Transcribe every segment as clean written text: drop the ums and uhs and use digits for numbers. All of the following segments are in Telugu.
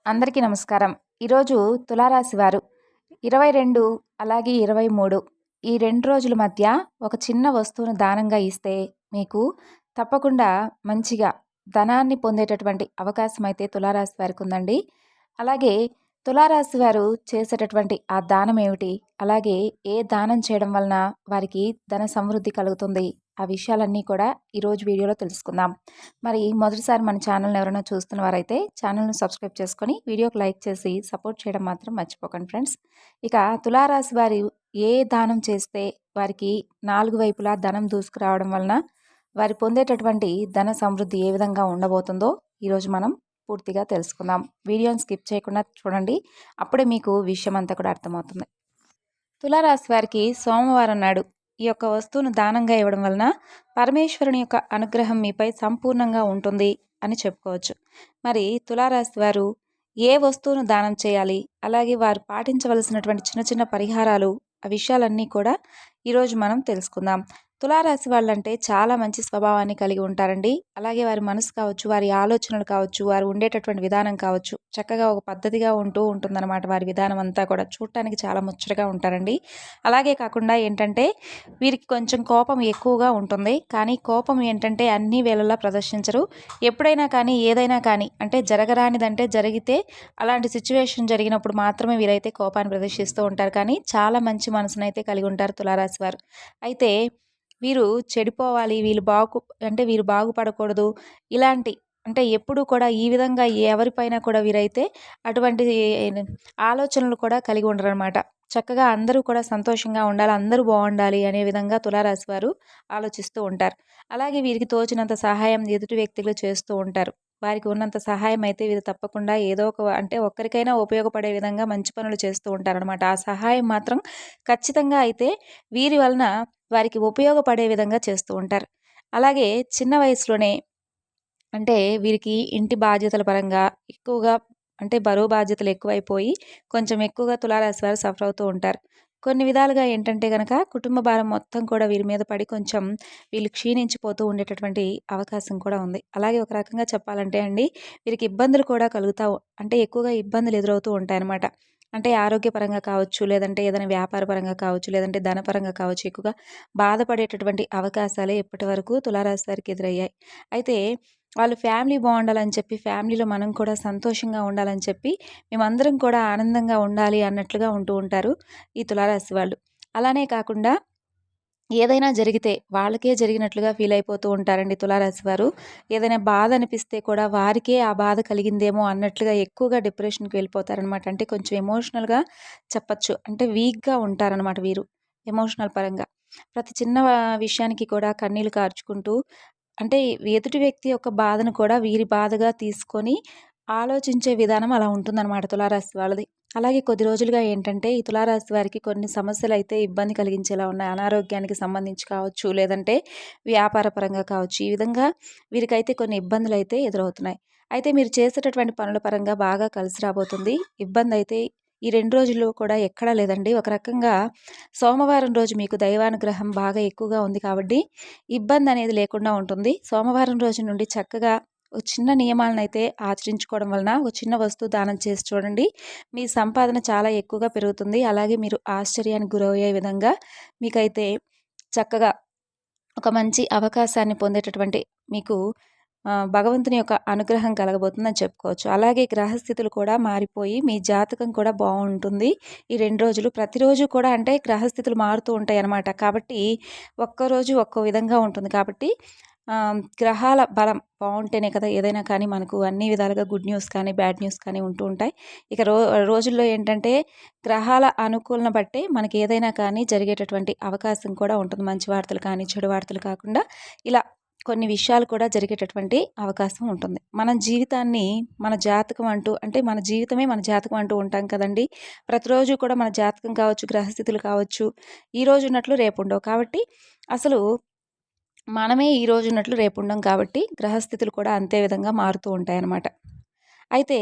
అందరికీ నమస్కారం. ఈరోజు తులారాశి వారు 22 అలాగే 23 ఈ 2 రోజుల మధ్య ఒక చిన్న వస్తువును దానంగా ఇస్తే మీకు తప్పకుండా మంచిగా ధనాన్ని పొందేటటువంటి అవకాశం అయితే తులారాశి వారికి ఉందండి. అలాగే తులారాశి వారు చేసేటటువంటి ఆ దానం ఏమిటి? అలాగే ఏ దానం చేయడం వలన వారికి ధన సమృద్ధి కలుగుతుంది? ఆ విషయాలన్నీ కూడా ఈరోజు వీడియోలో తెలుసుకుందాం. మరి మొదటిసారి మన ఛానల్‌ని ఎవరైనా చూస్తున్న వారైతే ఛానల్‌ని సబ్స్క్రైబ్ చేసుకొని వీడియోకి లైక్ చేసి సపోర్ట్ చేయడం మాత్రం మర్చిపోకండి ఫ్రెండ్స్. ఇక తులారాశి వారు ఏ దానం చేస్తే వారికి 4 వైపులా ధనం దూసుకురావడం వలన వారు పొందేటటువంటి ధన సమృద్ధి ఏ విధంగా ఉండబోతుందో ఈరోజు మనం పూర్తిగా తెలుసుకుందాం. వీడియోని స్కిప్ చేయకుండా చూడండి. అప్పుడే మీకు విషయం అంతా కూడా అర్థమవుతుంది. తులారాశి వారికి సోమవారం నాడు ఈ యొక్క వస్తువును దానంగా ఇవ్వడం వలన పరమేశ్వరుని యొక్క అనుగ్రహం మీపై సంపూర్ణంగా ఉంటుంది అని చెప్పుకోవచ్చు. మరి తులారాశి వారు ఏ వస్తువును దానం చేయాలి, అలాగే వారు పాటించవలసినటువంటి చిన్న చిన్న పరిహారాలు, ఆ విషయాలన్నీ కూడా ఈరోజు మనం తెలుసుకుందాం. తులారాశి వాళ్ళంటే చాలా మంచి స్వభావాన్ని కలిగి ఉంటారండి. అలాగే వారి మనసు కావచ్చు, వారి ఆలోచనలు కావచ్చు, వారు ఉండేటటువంటి విధానం కావచ్చు, చక్కగా ఒక పద్ధతిగా ఉంటుందన్నమాట. వారి విధానం అంతా కూడా చూడటానికి చాలా ముచ్చటగా ఉంటారండి. అలాగే కాకుండా ఏంటంటే వీరికి కొంచెం కోపం ఎక్కువగా ఉంటుంది. కానీ కోపం ఏంటంటే అన్ని వేళలా ప్రదర్శించరు. ఎప్పుడైనా కానీ ఏదైనా కానీ అంటే జరగరానిదంటే జరిగితే అలాంటి సిచ్యువేషన్ జరిగినప్పుడు మాత్రమే వీరైతే కోపాన్ని ప్రదర్శిస్తూ ఉంటారు. కానీ చాలా మంచి మనసునైతే కలిగి ఉంటారు తులారాశి వారు. అయితే వీరు చెడిపోవాలి, వీరు బాగుపడకూడదు, ఇలాంటి అంటే ఎప్పుడూ కూడా ఈ విధంగా ఎవరిపైన కూడా వీరైతే అటువంటి ఆలోచనలు కూడా కలిగి ఉండరనమాట. చక్కగా అందరూ కూడా సంతోషంగా ఉండాలి, అందరూ బాగుండాలి అనే విధంగా తులారాశి వారు ఆలోచిస్తూ ఉంటారు. అలాగే వీరికి తోచినంత సహాయం ఎదుటి వ్యక్తులు చేస్తూ ఉంటారు. వారికి ఉన్నంత సహాయం అయితే వీరు తప్పకుండా ఏదో ఒక అంటే ఒక్కరికైనా ఉపయోగపడే విధంగా మంచి పనులు చేస్తూ ఉంటారనమాట. ఆ సహాయం మాత్రం ఖచ్చితంగా అయితే వీరి వలన వారికి ఉపయోగపడే విధంగా చేస్తూ ఉంటారు. అలాగే చిన్న వయసులోనే అంటే వీరికి ఇంటి బాధ్యతల పరంగా ఎక్కువగా అంటే బరువు బాధ్యతలు ఎక్కువైపోయి కొంచెం ఎక్కువగా తులారాశి వారు సఫర్ అవుతూ ఉంటారు. కొన్ని విధాలుగా ఏంటంటే గనక కుటుంబ భారం మొత్తం కూడా వీరి మీద పడి కొంచెం వీళ్ళు క్షీణించిపోతూ ఉండేటటువంటి అవకాశం కూడా ఉంది. అలాగే ఒక రకంగా చెప్పాలంటే అండి వీరికి ఇబ్బందులు కూడా అంటే ఎక్కువగా ఇబ్బందులు ఎదురవుతూ ఉంటాయన్నమాట. అంటే ఆరోగ్యపరంగా కావచ్చు, లేదంటే ఏదైనా వ్యాపార పరంగా కావచ్చు, లేదంటే ధనపరంగా కావచ్చు, ఎక్కువగా బాధపడేటటువంటి అవకాశాలే ఇప్పటి వరకు తులారాశి వారికి ఎదురయ్యాయి. అయితే వాళ్ళు ఫ్యామిలీ బాగుండాలని చెప్పి, ఫ్యామిలీలో మనం కూడా సంతోషంగా ఉండాలని చెప్పి, మేమందరం కూడా ఆనందంగా ఉండాలి అన్నట్లుగా ఉంటూ ఉంటారు ఈ తులారాశి వాళ్ళు. అలానే కాకుండా ఏదైనా జరిగితే వాళ్ళకే జరిగినట్లుగా ఫీల్ అయిపోతూ ఉంటారండి తులారాశి వారు. ఏదైనా బాధ అనిపిస్తే కూడా వారికే ఆ బాధ కలిగిందేమో అన్నట్లుగా ఎక్కువగా డిప్రెషన్‌కి వెళ్ళిపోతారనమాట. అంటే కొంచెం ఎమోషనల్‌గా చెప్పచ్చు. అంటే వీక్‌గా ఉంటారనమాట వీరు ఎమోషనల్ పరంగా. ప్రతి చిన్న విషయానికి కూడా కన్నీళ్లు కార్చుకుంటూ అంటే ఎదుటి వ్యక్తి యొక్క బాధను కూడా వీరి బాధగా తీసుకొని ఆలోచించే విధానం అలా ఉంటుందన్నమాట తులారాశి వాళ్ళది. అలాగే కొద్ది రోజులుగా ఏంటంటే ఈ తులారాశి వారికి కొన్ని సమస్యలైతే ఇబ్బంది కలిగించేలా ఉన్నాయి. అనారోగ్యానికి సంబంధించి కావచ్చు, లేదంటే వ్యాపార పరంగా కావచ్చు. ఈ విధంగా వీరికైతే కొన్ని ఇబ్బందులైతే ఎదురవుతున్నాయి. అయితే మీరు చేసేటటువంటి పనుల పరంగా బాగా కలిసి రాబోతుంది. ఇబ్బందయితే ఈ 2 రోజుల్లో కూడా ఎక్కడా లేదండి. ఒక రకంగా సోమవారం రోజు మీకు దైవానుగ్రహం బాగా ఎక్కువగా ఉంది కాబట్టి ఇబ్బందనేది లేకుండా ఉంటుంది. సోమవారం రోజు నుండి చక్కగా ఓ చిన్న నియమాలనైతే ఆచరించుకోవడం వలన ఒక చిన్న వస్తువు దానం చేసి చూడండి. మీ సంపాదన చాలా ఎక్కువగా పెరుగుతుంది. అలాగే మీరు ఆశ్చర్యానికి గురయ్యే విధంగా మీకైతే చక్కగా ఒక మంచి అవకాశాన్ని పొందేటటువంటి మీకు భగవంతుని యొక్క అనుగ్రహం కలగబోతుందని చెప్పుకోవచ్చు. అలాగే గ్రహస్థితులు కూడా మారిపోయి మీ జాతకం కూడా బాగుంటుంది. ఈ 2 రోజులు ప్రతిరోజు కూడా అంటే గ్రహస్థితులు మారుతూ ఉంటాయన్నమాట. కాబట్టి ఒక్కరోజు ఒక్కో విధంగా ఉంటుంది కాబట్టి గ్రహాల బలం బాగుంటేనే కదా ఏదైనా కానీ మనకు అన్ని విధాలుగా గుడ్ న్యూస్ కానీ, బ్యాడ్ న్యూస్ కానీ ఉంటూ ఉంటాయి. ఇక రోజుల్లో ఏంటంటే గ్రహాల అనుకూలన బట్టే మనకి ఏదైనా కానీ జరిగేటటువంటి అవకాశం కూడా ఉంటుంది. మంచి వార్తలు కానీ, చెడు వార్తలు కాకుండా ఇలా కొన్ని విషయాలు కూడా జరిగేటటువంటి అవకాశం ఉంటుంది. మన జీవితాన్ని మన జాతకం అంటూ అంటే మన జీవితమే మన జాతకం అంటూ ఉంటాం కదండీ! ప్రతిరోజు కూడా మన జాతకం కావచ్చు, గ్రహస్థితులు కావచ్చు, ఈరోజు ఉన్నట్లు రేపు ఉండవు. కాబట్టి అసలు మనమే ఈరోజు ఉన్నట్లు రేపు ఉండం కాబట్టి గ్రహస్థితులు కూడా అంతే విధంగా మారుతూ ఉంటాయన్నమాట. అయితే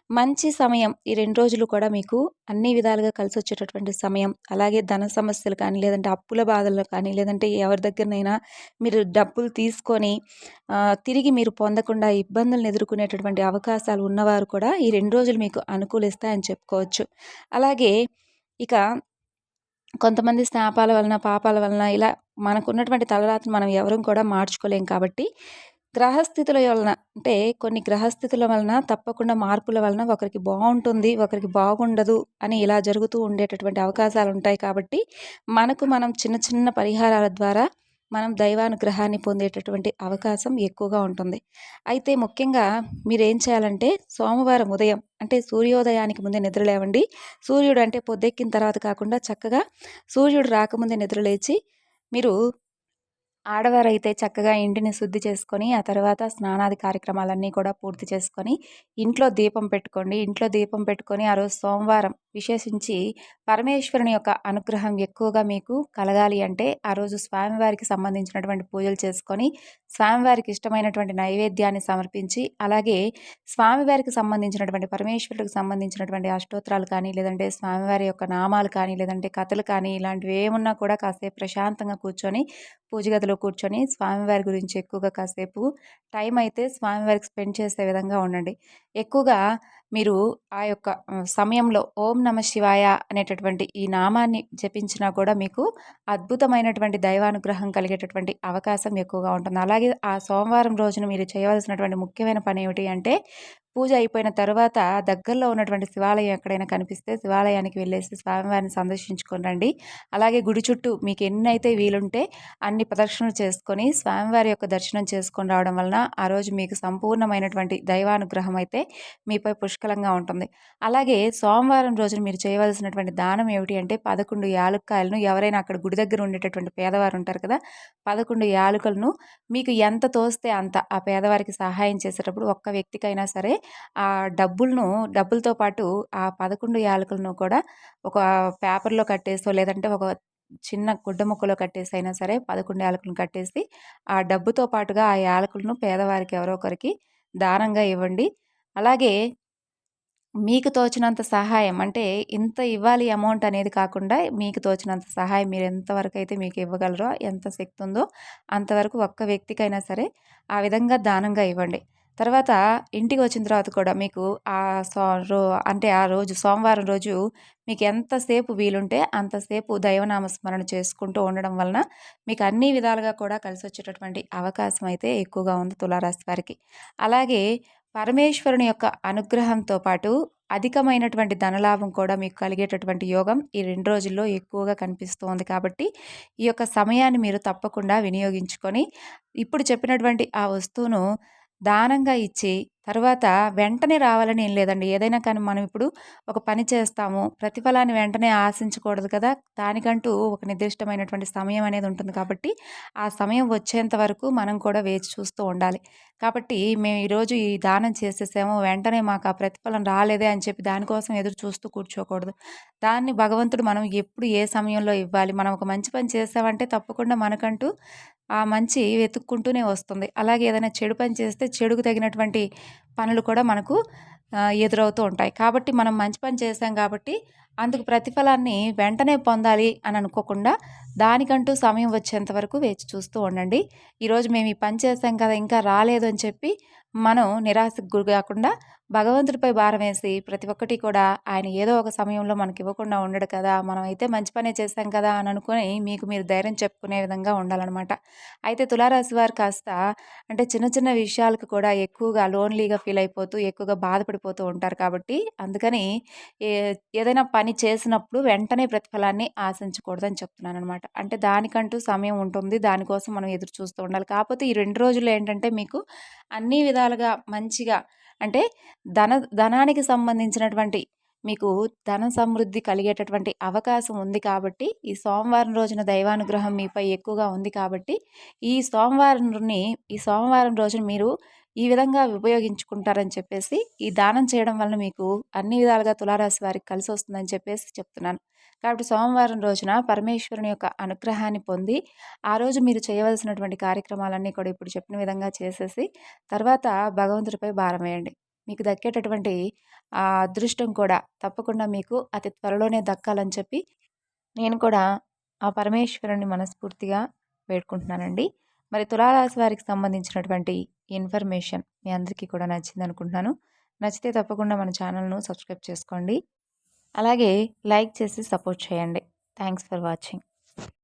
మంచి సమయం ఈ 2 రోజులు కూడా మీకు అన్ని విధాలుగా కలిసొచ్చేటటువంటి సమయం. అలాగే ధన సమస్యలు కానీ, లేదంటే అప్పుల బాధలు కానీ, లేదంటే ఎవరి దగ్గరనైనా మీరు డబ్బులు తీసుకొని తిరిగి మీరు పొందకుండా ఇబ్బందులను ఎదుర్కొనేటటువంటి అవకాశాలు ఉన్నవారు కూడా ఈ 2 రోజులు మీకు అనుకూలిస్తాయని చెప్పుకోవచ్చు. అలాగే ఇక కొంతమంది శాపాల వలన, పాపాల వలన ఇలా మనకున్నటువంటి తలరాతను మనం ఎవరం కూడా మార్చుకోలేం కాబట్టి, గ్రహస్థితుల వలన అంటే కొన్ని గ్రహస్థితుల వలన తప్పకుండా మార్పుల వలన ఒకరికి బావుంటుంది, ఒకరికి బాగుండదు అని ఇలా జరుగుతూ ఉండేటటువంటి అవకాశాలుంటాయి కాబట్టి, మనకు మనం చిన్న చిన్న పరిహారాల ద్వారా మనం దైవానుగ్రహాన్ని పొందేటటువంటి అవకాశం ఎక్కువగా ఉంటుంది. అయితే ముఖ్యంగా మీరేం చేయాలంటే సోమవారం ఉదయం అంటే సూర్యోదయానికి ముందే నిద్రలేవండి. సూర్యుడు అంటే పొద్దెక్కిన తర్వాత కాకుండా చక్కగా సూర్యుడు రాకముందే నిద్రలేచి మీరు ఆడవారైతే చక్కగా ఇంటిని శుద్ధి చేసుకొని, ఆ తర్వాత స్నానాది కార్యక్రమాలన్నీ కూడా పూర్తి చేసుకొని, ఇంట్లో దీపం పెట్టుకోండి. ఇంట్లో దీపం పెట్టుకొని, ఆ రోజు సోమవారం విశేషించి పరమేశ్వరుని యొక్క అనుగ్రహం ఎక్కువగా మీకు కలగాలి అంటే, ఆ రోజు స్వామివారికి సంబంధించినటువంటి పూజలు చేసుకొని, స్వామివారికి ఇష్టమైనటువంటి నైవేద్యాన్ని సమర్పించి, అలాగే స్వామివారికి సంబంధించినటువంటి పరమేశ్వరుడికి సంబంధించినటువంటి అష్టోత్తరాలు కానీ, లేదంటే స్వామివారి యొక్క నామాలు కానీ, లేదంటే కథలు కానీ, ఇలాంటివి ఏమున్నా కూడా కాసేపు ప్రశాంతంగా కూర్చొని పూజ గదిలో కూర్చొని స్వామివారి గురించి ఎక్కువగా కాసేపు టైం అయితే స్వామివారికి స్పెండ్ చేసే విధంగా ఉండండి. ఎక్కువగా మీరు ఆ యొక్క సమయంలో ఓం నమ శివాయ అనేటటువంటి ఈ నామాన్ని జపించినా కూడా మీకు అద్భుతమైనటువంటి దైవానుగ్రహం కలిగేటటువంటి అవకాశం ఎక్కువగా ఉంటుంది. అలాగే ఆ సోమవారం రోజున మీరు చేయవలసినటువంటి ముఖ్యమైన పని ఏమిటి అంటే పూజ అయిపోయిన తరువాత దగ్గరలో ఉన్నటువంటి శివాలయం ఎక్కడైనా కనిపిస్తే శివాలయానికి వెళ్ళేసి స్వామివారిని సందర్శించుకొని రండి. అలాగే గుడి చుట్టూ మీకు ఎన్నైతే వీలుంటే అన్ని ప్రదక్షిణలు చేసుకొని స్వామివారి యొక్క దర్శనం చేసుకొని రావడం వలన ఆ రోజు మీకు సంపూర్ణమైనటువంటి దైవానుగ్రహం అయితే మీపై పుష్కలంగా ఉంటుంది. అలాగే సోమవారం రోజున మీరు చేయవలసినటువంటి దానం ఏమిటి అంటే 11 యాలుక్కాయలను ఎవరైనా అక్కడ గుడి దగ్గర ఉండేటటువంటి పేదవారు ఉంటారు కదా! 11 యాలుకలను మీకు ఎంత తోస్తే అంత ఆ పేదవారికి సహాయం చేసేటప్పుడు ఒక్క వ్యక్తికైనా సరే ఆ డబ్బులతో పాటు ఆ 11 యాలకులను కూడా ఒక పేపర్‌లో కట్టేసో, లేదంటే ఒక చిన్న గుడ్డ ముక్కలో కట్టేసైనా సరే 11 యాలకులను కట్టేసి, ఆ డబ్బుతో పాటుగా ఆ యాలకులను పేదవారికి ఎవరో ఒకరికి దానంగా ఇవ్వండి. అలాగే మీకు తోచినంత సహాయం అంటే ఇంత ఇవ్వాలి అమౌంట్ అనేది కాకుండా మీకు తోచినంత సహాయం మీరు ఎంతవరకైతే మీకు ఇవ్వగలరో, ఎంత శక్తి ఉందో అంతవరకు ఒక్క వ్యక్తికైనా సరే ఆ విధంగా దానంగా ఇవ్వండి. తర్వాత ఇంటికి వచ్చిన తర్వాత కూడా మీకు ఆహ్, సో రో అంటే ఆ రోజు సోమవారం రోజు మీకు ఎంతసేపు వీలుంటే అంతసేపు దైవనామ స్మరణ చేసుకుంటూ ఉండడం వలన మీకు అన్ని విధాలుగా కూడా కలిసొచ్చేటటువంటి అవకాశం అయితే ఎక్కువగా ఉంది తులారాశి వారికి. అలాగే పరమేశ్వరుని యొక్క అనుగ్రహంతో పాటు అధికమైనటువంటి ధనలాభం కూడా మీకు కలిగేటటువంటి యోగం ఈ 2 రోజుల్లో ఎక్కువగా కనిపిస్తోంది కాబట్టి, ఈ యొక్క సమయాన్ని మీరు తప్పకుండా వినియోగించుకొని, ఇప్పుడు చెప్పినటువంటి ఆ వస్తువును దానంగా ఇచ్చి, తర్వాత వెంటనే రావాలని ఏం లేదండి. ఏదైనా కానీ మనం ఇప్పుడు ఒక పని చేస్తాము. ప్రతిఫలాన్ని వెంటనే ఆశించకూడదు కదా! దానికంటూ ఒక నిర్దిష్టమైనటువంటి సమయం అనేది ఉంటుంది కాబట్టి, ఆ సమయం వచ్చేంత వరకు మనం కూడా వేచి చూస్తూ ఉండాలి. కాబట్టి మేము ఈరోజు ఈ దానం చేసేసాము. వెంటనే మాకు ఆ ప్రతిఫలం రాలేదే అని చెప్పి దానికోసం ఎదురు చూస్తూ కూర్చోకూడదు. దాన్ని భగవంతుడు మనం ఎప్పుడు ఏ సమయంలో ఇవ్వాలి. మనం ఒక మంచి పని చేసామంటే తప్పకుండా మనకంటూ ఆ మంచి వెతుక్కుంటూనే వస్తుంది. అలాగే ఏదైనా చెడు పని చేస్తే చెడుకు తగినటువంటి పనులు కూడా మనకు ఎదురవుతూ ఉంటాయి. కాబట్టి మనం మంచి పని చేశాం కాబట్టి అందుకు ప్రతిఫలాన్ని వెంటనే పొందాలి అని అనుకోకుండా దానికంటూ సమయం వచ్చేంత వరకు వేచి చూస్తూ ఉండండి. ఈరోజు మేము ఈ పని చేశాం కదా! ఇంకా రాలేదు అని చెప్పి మనం నిరాశకు గురి కాకుండా భగవంతుడిపై భారం వేసి ప్రతి ఒక్కటి కూడా ఆయన ఏదో ఒక సమయంలో మనకి ఇవ్వకుండా ఉండడు కదా! మనమైతే మంచి పనే చేశాం కదా! అని అనుకోని మీకు మీరు ధైర్యం చెప్పుకునే విధంగా ఉండాలనమాట. అయితే తులారాశి వారు కాస్త అంటే చిన్న చిన్న విషయాలకు కూడా ఎక్కువగా లోన్లీగా ఫీల్ అయిపోతూ ఎక్కువగా బాధపడిపోతూ ఉంటారు కాబట్టి అందుకని ఏ ఏదైనా పని చేసినప్పుడు వెంటనే ప్రతిఫలాన్ని ఆశించకూడదని చెప్తున్నాననమాట. అంటే దానికంటూ సమయం ఉంటుంది. దానికోసం మనం ఎదురు చూస్తూ ఉండాలి. కాకపోతే ఈ 2 రోజులు ఏంటంటే మీకు అన్ని విధాలుగా మంచిగా అంటే ధనానికి సంబంధించినటువంటి మీకు ధన సమృద్ధి కలిగేటటువంటి అవకాశం ఉంది కాబట్టి, ఈ సోమవారం రోజున దైవానుగ్రహం మీపై ఎక్కువగా ఉంది కాబట్టి, ఈ సోమవారం రోజున మీరు ఈ విధంగా ఉపయోగించుకుంటారని చెప్పేసి, ఈ దానం చేయడం వలన మీకు అన్ని విధాలుగా తులారాశి వారికి కలిసొస్తుందని చెప్పేసి చెప్తున్నాను. కాబట్టి సోమవారం రోజున పరమేశ్వరుని యొక్క అనుగ్రహాన్ని పొంది, ఆ రోజు మీరు చేయవలసినటువంటి కార్యక్రమాలన్నీ కూడా ఇప్పుడు చెప్పిన విధంగా చేసేసి, తర్వాత భగవంతుడిపై భారం వేయండి. మీకు దక్కేటటువంటి ఆ అదృష్టం కూడా తప్పకుండా మీకు అతి త్వరలోనే దక్కాలని చెప్పి నేను కూడా ఆ పరమేశ్వరుని మనస్ఫూర్తిగా వేడుకుంటున్నానండి. మరి తులారాశి వారికి సంబంధించినటువంటి ఇన్ఫర్మేషన్ మీ అందరికీ కూడా నచ్చింది అనుకుంటున్నాను. నచ్చితే తప్పకుండా మన ఛానల్ను సబ్స్క్రైబ్ చేసుకోండి. అలాగే లైక్ చేసి సపోర్ట్ చేయండి. Thanks for watching.